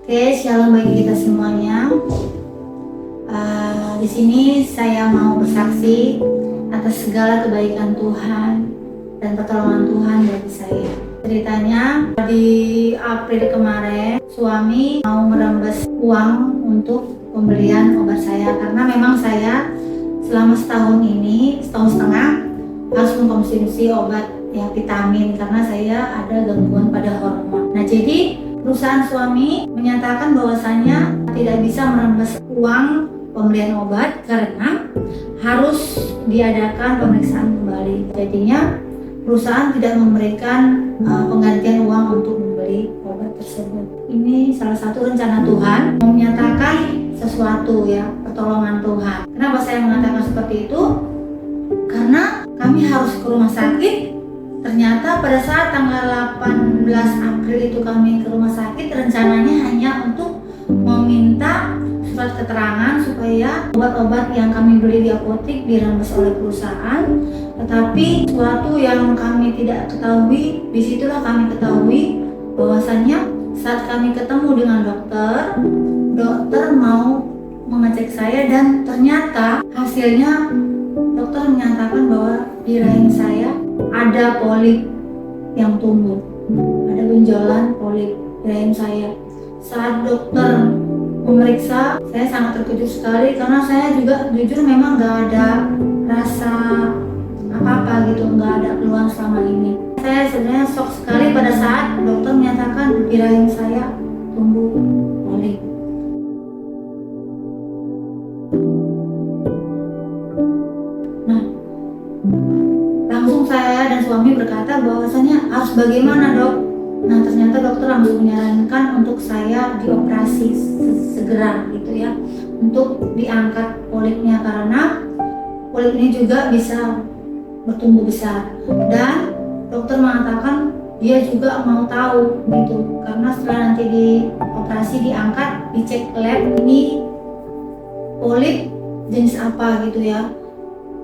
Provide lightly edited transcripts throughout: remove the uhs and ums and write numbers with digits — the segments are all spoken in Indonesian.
Oke, shalom bagi kita semuanya. Di sini saya mau bersaksi atas segala kebaikan Tuhan dan pertolongan Tuhan bagi saya. Ceritanya di April kemarin, suami mau merembes uang untuk pembelian obat saya karena memang saya selama setahun setengah harus mengkonsumsi obat ya vitamin karena saya ada gangguan pada hormon. Nah, jadi perusahaan suami menyatakan bahwasannya tidak bisa merembes uang pembelian obat karena harus diadakan pemeriksaan kembali. Jadinya perusahaan tidak memberikan penggantian uang untuk membeli obat tersebut. Ini salah satu rencana Tuhan menyatakan sesuatu ya, pertolongan Tuhan. Kenapa saya mengatakan seperti itu? Karena kami harus ke rumah sakit. Ternyata pada saat tanggal 18 April itu kami ke rumah sakit, rencananya hanya untuk meminta surat keterangan supaya obat-obat yang kami beli di apotek dirembes oleh perusahaan. Tetapi sesuatu yang kami tidak ketahui, disitulah kami ketahui bahwasannya saat kami ketemu dengan dokter mau mengecek saya dan ternyata hasilnya dokter menyatakan bahwa di rahim saya ada polip yang tumbuh, ada benjolan polip di rahim saya. Saat dokter memeriksa, saya sangat terkejut sekali karena saya juga jujur memang nggak ada rasa apa-apa gitu, nggak ada keluhan selama ini. Saya sebenarnya shock sekali pada saat dokter menyatakan di rahim saya tumbuh polip. Langsung saya dan suami berkata bahwasannya harus bagaimana dok? Nah, ternyata dokter langsung menyarankan untuk saya dioperasi segera gitu ya, untuk diangkat polipnya karena polip ini juga bisa bertumbuh besar. Dan dokter mengatakan dia juga mau tahu gitu, karena setelah nanti dioperasi diangkat, dicek lab ini polip jenis apa gitu ya,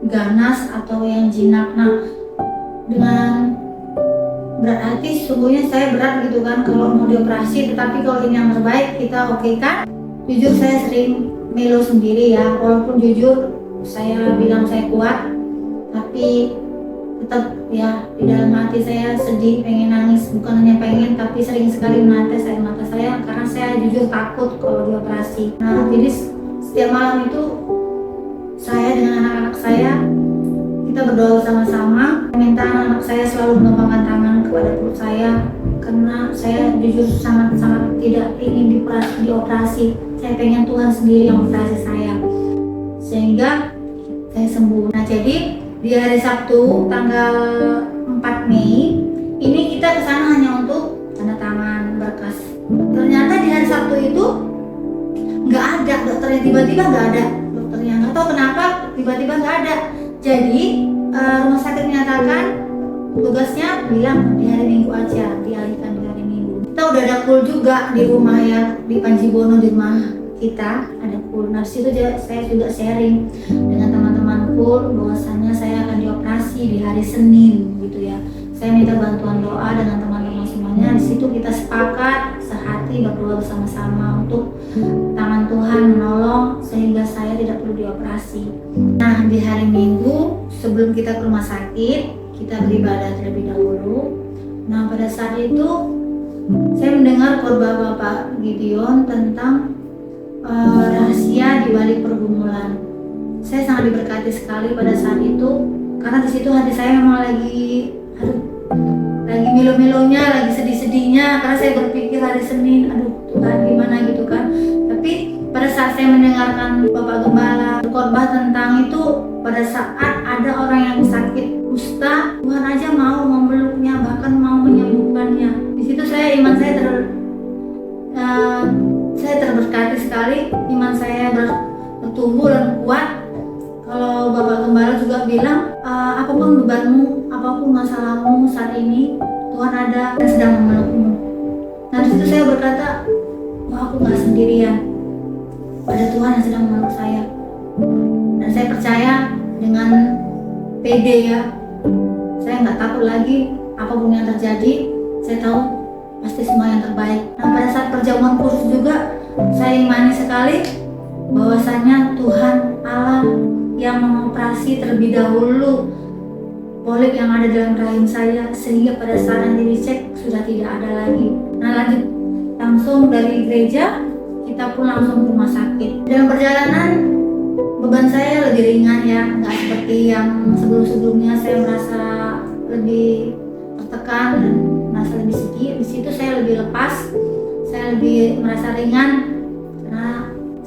ganas atau yang jinak. Nah, dengan berat hati sesungguhnya saya berat gitu kan kalau mau dioperasi, tetapi kalau ini yang terbaik kita oke kan. Jujur saya sering melo sendiri ya, walaupun jujur saya bilang saya kuat, tapi tetap ya di dalam hati saya sedih, pengen nangis, bukan hanya pengen tapi sering sekali menetes air mata saya karena saya jujur takut kalau dioperasi. Nah, jadi setiap malam itu saya dengan anak-anak saya kita berdoa bersama-sama, minta anak-anak saya selalu mengembangkan tangan kepada perut saya karena saya jujur sangat-sangat tidak ingin dioperasi. Saya pengen Tuhan sendiri yang operasi saya sehingga saya sembuh. Nah, jadi di hari Sabtu tanggal 4 Mei ini kita kesana hanya untuk tanda tangan berkas. Ternyata di hari Sabtu itu nggak ada dokternya, tiba-tiba nggak ada dokternya, nggak tahu kenapa tiba-tiba nggak ada. Jadi rumah sakit menyatakan tugasnya bilang di hari Minggu aja, dialihkan di hari Minggu. Kita udah ada pool juga di rumah ya, di Panjibono, di rumah kita ada pool. Nah, situ saya juga sharing dengan teman-teman pool bahwasannya saya akan dioperasi di hari Senin gitu ya. Saya minta bantuan doa dengan teman-teman semuanya. Di situ kita sepakat sehati berdoa bersama-sama untuk tangan Tuhan menolong sehingga saya tidak perlu dioperasi. Nah, di hari Minggu sebelum kita ke rumah sakit, kita beribadah terlebih dahulu. Nah, pada saat itu saya mendengar khotbah Bapak Gideon tentang rahasia di balik pergumulan. Saya sangat diberkati sekali pada saat itu karena di situ hati saya memang lagi melo-melonya, lagi sedih-sedihnya karena saya berpikir hari Senin, aduh Tuhan gimana gitu kan. Tapi pada saat saya mendengarkan Bapak Gembala berkhotbah tentang itu, pada saat ada orang yang sakit kusta, Tuhan aja mau memeluknya, bahkan mau menyembuhkannya. Di situ iman saya terberkati sekali, iman saya bertumbuh dan kuat. Kalau Bapak Gembala juga bilang, apapun bebanmu, apapun masalahmu saat ini, Tuhan ada dan sedang memelukmu. Nah, disitu saya berkata, wah, aku gak sendirian, ada Tuhan yang sedang memeluk saya. Dan saya percaya dengan pede ya, saya nggak takut lagi apapun yang terjadi. Saya tahu pasti semua yang terbaik. Nah, pada saat perjamuan khusus juga saya imani sekali bahwasanya Tuhan Allah yang mengoperasi terlebih dahulu polip yang ada dalam rahim saya, sehingga pada saat nanti dicek sudah tidak ada lagi. Nah, lanjut langsung dari gereja kita pun langsung ke rumah sakit. Dalam perjalanan beban saya lebih ringan ya, nggak seperti yang sebelum-sebelumnya saya merasa lebih tertekan dan merasa lebih sedih. Di situ saya lebih lepas, saya lebih merasa ringan karena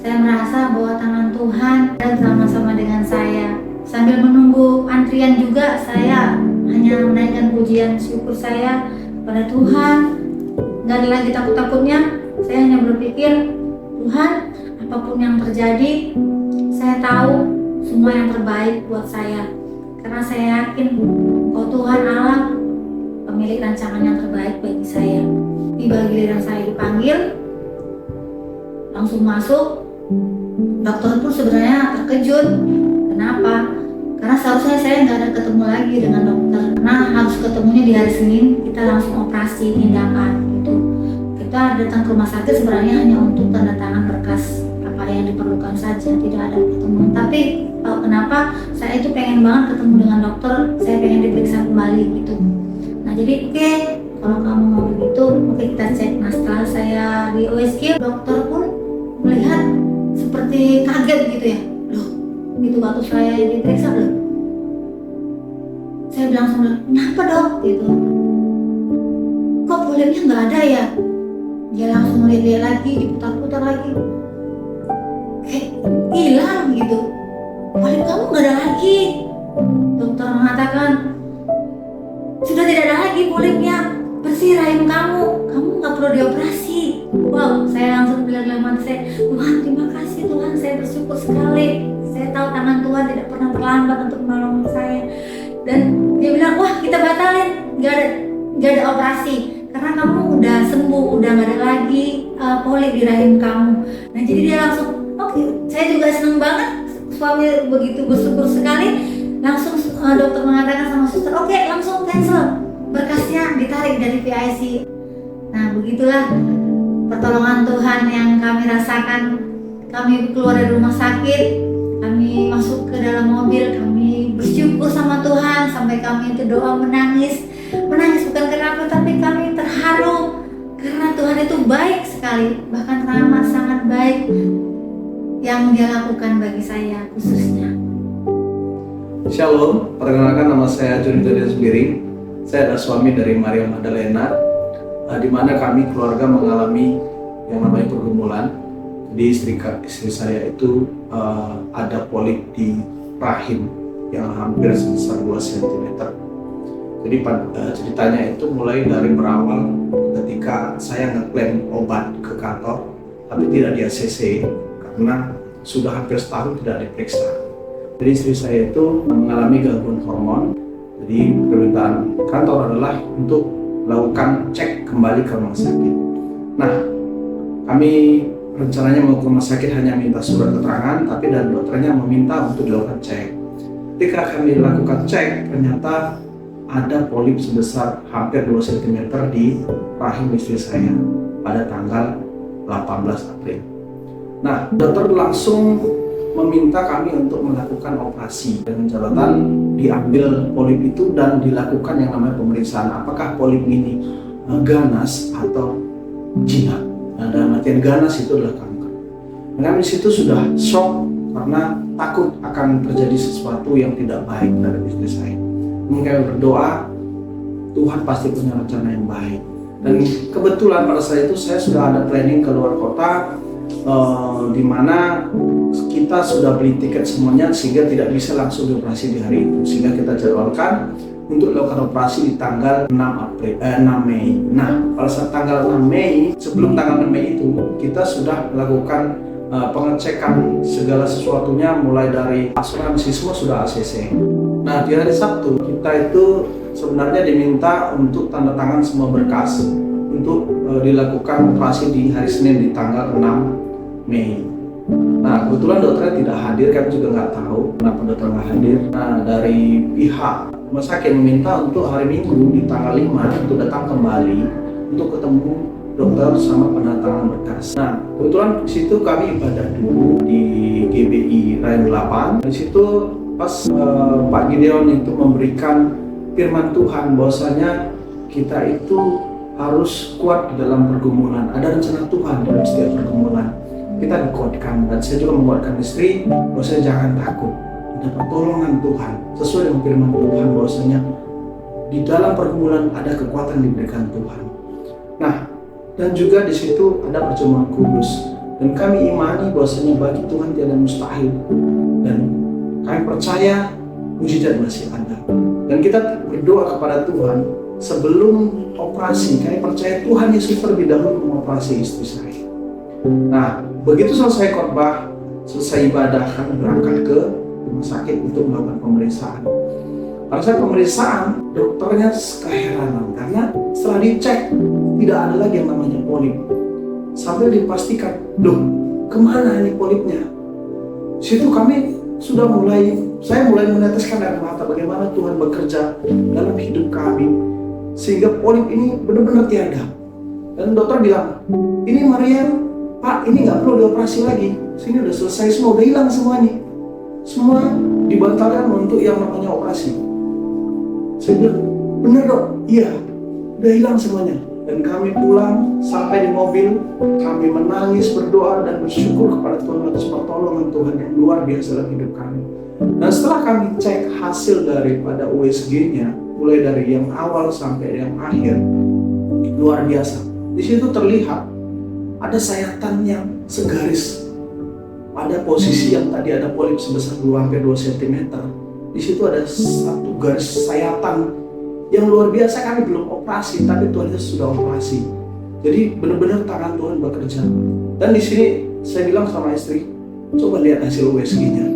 saya merasa bahwa tangan Tuhan ada sama-sama dengan saya. Sambil menunggu antrian juga saya hanya menaikkan pujian syukur saya pada Tuhan. Nggak ada lagi takut-takutnya, saya hanya berpikir, Tuhan, apapun yang terjadi, saya tahu semua yang terbaik buat saya. Karena saya yakin bahwa Tuhan Allah pemilik rancangan yang terbaik bagi saya. Tiba giliran saya dipanggil, langsung masuk. Dokter pun sebenarnya terkejut. Kenapa? Karena seharusnya saya nggak ada ketemu lagi dengan dokter. Karena harus ketemunya di hari Senin, kita langsung operasi tindakan gitu. Kita datang ke rumah sakit sebenarnya hanya untuk tanda tangan berkas apa yang diperlukan saja, tidak ada pertemuan. Tapi kenapa saya itu pengen banget ketemu dengan dokter, saya pengen diperiksa kembali gitu. Nah jadi oke, kalau kamu mau begitu, oke kita cek. Nah setelah saya di USG, dokter pun melihat seperti kaget gitu ya. Loh, itu waktu saya diperiksa loh. Saya bilang sama dia, kenapa dok? Gitu. Kok polipnya nggak ada ya? Dia langsung melihat lagi, diputar-putar lagi. Kayak hilang gitu. Polip kamu nggak ada lagi. Dokter mengatakan, sudah tidak ada lagi polipnya. Bersih rahim kamu nggak perlu dioperasi. Wow, saya langsung bilang dalam hati saya, Tuhan terima kasih Tuhan, saya bersyukur sekali. Saya tahu tangan Tuhan tidak pernah terlambat untuk menolong saya. Dan dia bilang, wah kita batalin, nggak ada operasi karena kamu udah sembuh, udah nggak ada lagi polip di rahim kamu. Nah jadi dia langsung, oke, saya juga seneng banget. Suami begitu bersyukur sekali. Langsung dokter mengatakan sama suster, oke langsung cancel, berkasnya ditarik dari PIC. Nah begitulah pertolongan Tuhan yang kami rasakan. Kami keluar dari rumah sakit, kami masuk ke dalam mobil, kami bersyukur sama Tuhan sampai kami itu doa menangis bukan karena apa, tapi kami terharu karena Tuhan itu baik sekali, bahkan ramah, sangat baik yang Dia lakukan bagi saya khususnya. Shalom, perkenalkan nama saya Joni Biring. Saya adalah suami dari Maria Magdalena, di mana kami keluarga mengalami yang namanya pergumulan. Di istri saya itu ada polip di rahim yang hampir sebesar 2 cm. Jadi ceritanya itu mulai dari berawal ketika saya ngeklaim obat ke kantor, tapi tidak di ACC karena sudah hampir setahun tidak diperiksa. Jadi istri saya itu mengalami gangguan hormon. Jadi permintaan kantor adalah untuk melakukan cek kembali ke rumah sakit. Nah, kami rencananya mau ke rumah sakit hanya minta surat keterangan, tapi dan dokternya meminta untuk dilakukan cek. Ketika kami lakukan cek, ternyata ada polip sebesar hampir 2 cm di rahim istri saya pada tanggal 18 April. Nah, dokter langsung meminta kami untuk melakukan operasi dengan catatan diambil polip itu dan dilakukan yang namanya pemeriksaan apakah polip ini ganas atau jinak. Nah, dalam artian ganas itu adalah kanker. Dan kami di situ sudah shock karena takut akan terjadi sesuatu yang tidak baik dari istri saya. Mungkin kami berdoa, Tuhan pasti punya rencana yang baik. Dan kebetulan pada saat itu saya sudah ada planning ke luar kota, di mana kita sudah beli tiket semuanya sehingga tidak bisa langsung dioperasi di hari itu, sehingga kita jadwalkan untuk melakukan operasi di tanggal 6 Mei. Nah, pada saat tanggal 6 Mei, sebelum tanggal 6 Mei itu kita sudah melakukan pengecekan segala sesuatunya, mulai dari asuransi semua sudah ACC. Nah, di hari Sabtu kita itu sebenarnya diminta untuk tanda tangan semua berkas untuk dilakukan operasi di hari Senin di tanggal 6 Mei. Nah, kebetulan dokternya tidak hadir, kami juga nggak tahu kenapa dokter nggak hadir. Nah, dari pihak rumah sakit meminta untuk hari Minggu di tanggal 5 untuk datang kembali untuk ketemu dokter sama penandatangan berkas. Nah, kebetulan di situ kami ibadah dulu di GBI Rayon 8. Di situ pas Pak Gideon itu memberikan firman Tuhan bahwasanya kita itu harus kuat di dalam pergumulan. Ada rencana Tuhan dalam setiap pergumulan. Kita dikuatkan, dan saya juga menguatkan istri bahwasanya jangan takut. Ada pertolongan Tuhan sesuai dengan firman Tuhan bahwasanya di dalam pergumulan ada kekuatan diberikan Tuhan. Nah, dan juga di situ ada perjamuan kudus, dan kami imani bahwasanya bagi Tuhan tiada mustahil, dan kami percaya mujizat masih ada. Dan kita berdoa kepada Tuhan sebelum operasi. Kami percaya Tuhan Yesus terlebih dahulu mengoperasi istri saya. Nah, begitu selesai khotbah, selesai ibadah, kami berangkat ke rumah sakit untuk melakukan pemeriksaan. Pada saat pemeriksaan, dokternya keheranan karena setelah dicek tidak ada lagi yang namanya polip. Sampai dipastikan, loh, kemana ini polipnya? Situ kami saya mulai meneteskan air mata bagaimana Tuhan bekerja dalam hidup kami sehingga polip ini benar-benar tiada. Dan dokter bilang, ini Maria, Pak, ini nggak perlu dioperasi lagi. Sini udah selesai semua, udah hilang semuanya. Semua dibatalkan untuk yang namanya operasi. Saya bilang, bener dok? Iya, udah hilang semuanya. Dan kami pulang, sampai di mobil, kami menangis, berdoa, dan bersyukur kepada Tuhan atas pertolongan Tuhan yang luar biasa dalam hidup kami. Dan setelah kami cek hasil daripada USG-nya, mulai dari yang awal sampai yang akhir, luar biasa. Di situ terlihat ada sayatan yang segaris. Pada posisi yang tadi ada polip sebesar 2-2 cm, di situ ada satu garis sayatan yang luar biasa. Kami belum operasi, tapi Tuhan Yesus sudah operasi. Jadi benar-benar tangan Tuhan bekerja. Dan di sini saya bilang sama istri, coba lihat hasil USG-nya.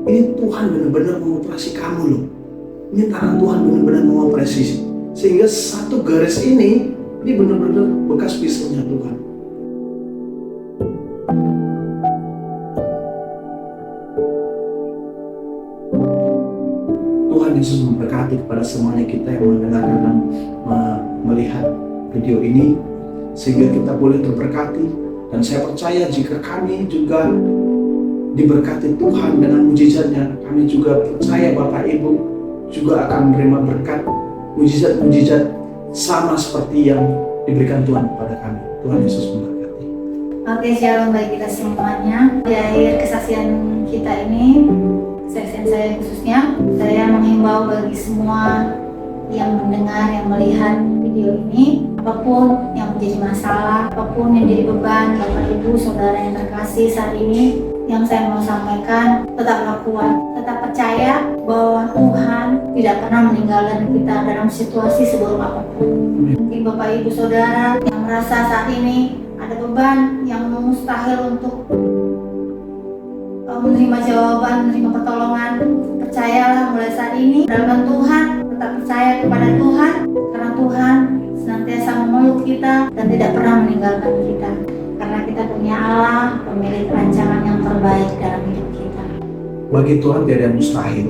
Ini Tuhan benar-benar mengoperasi kamu loh. Ini tangan Tuhan benar-benar mengoperasi. Sehingga satu garis ini benar-benar bekas pisaunya Tuhan. Tuhan Yesus memberkati kepada semuanya kita yang mendengarkan dan melihat video ini, sehingga kita boleh terberkati. Dan saya percaya jika kami juga diberkati Tuhan dengan mujizatnya, kami juga percaya Bapak Ibu juga akan menerima berkat mujizat-mujizat sama seperti yang diberikan Tuhan kepada kami. Tuhan Yesus memberkati. Oke, shalom bagi kita semuanya. Di akhir kesaksian kita ini, kesaksian saya khususnya, saya menghimbau bagi semua yang mendengar, yang melihat video ini, apapun yang menjadi masalah, apapun yang jadi beban Bapak Ibu Saudara yang terkasih saat ini, yang saya mau sampaikan, tetaplah kuat, tetap percaya bahwa Tuhan tidak pernah meninggalkan kita dalam situasi seburuk apapun. Mungkin Bapak Ibu Saudara yang merasa saat ini ada beban yang mustahil untuk menerima jawaban, menerima pertolongan, percayalah mulai saat ini dalam Tuhan, tetap percaya kepada Tuhan, karena Tuhan senantiasa memeluk kita dan tidak pernah meninggalkan kita, karena kita punya Allah, pemilik rancangan yang terbaik dalam hidup kita. Bagi Tuhan tidak ada mustahil.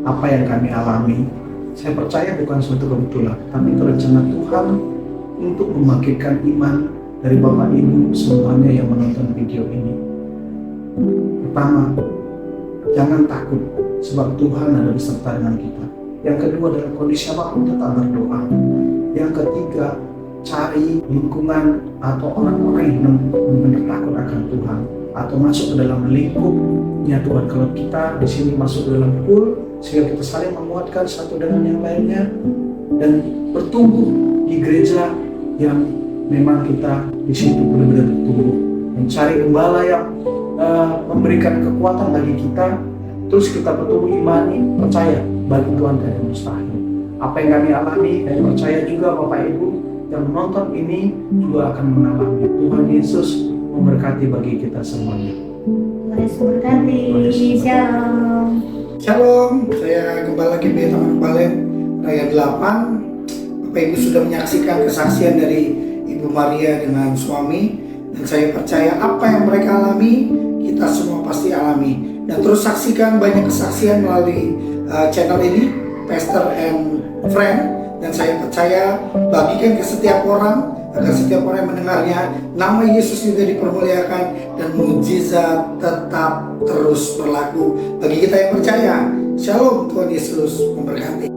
Apa yang kami alami, saya percaya bukan suatu kebetulan, tapi itu rencana Tuhan untuk membangkitkan iman dari Bapak Ibu semuanya yang menonton video ini. Pertama, jangan takut sebab Tuhan ada beserta dengan kita. Yang kedua, dalam kondisi apapun tetap berdoa. Yang ketiga, cari lingkungan atau orang-orang yang benar-benar takut akan Tuhan atau masuk ke dalam lingkupnya Tuhan. Kalau kita di sini masuk ke dalam pool, sehingga kita saling menguatkan satu dengan yang lainnya dan bertumbuh di gereja yang memang kita di situ benar-benar bertumbuh, mencari gembala yang memberikan kekuatan bagi kita, terus kita bertumbuh imani, percaya bagi Tuhan tidak ada mustahil. Apa yang kami alami, dan percaya juga Bapak Ibu yang menonton ini juga akan mengalami. Tuhan Yesus memberkati bagi kita semuanya. Tuhan Yesus memberkati. Shalom. Shalom, saya Gembala GBI Taman Balen Raya 8. Bapak Ibu sudah menyaksikan kesaksian dari Ibu Maria dengan suami, dan saya percaya apa yang mereka alami kita semua pasti alami. Dan terus saksikan banyak kesaksian melalui channel ini, Pastor and Friend. dan saya percaya bagikan ke setiap orang agar setiap orang yang mendengarnya nama Yesus juga dipermuliakan dan mukjizat tetap terus berlaku bagi kita yang percaya. Shalom, Tuhan Yesus memberkati.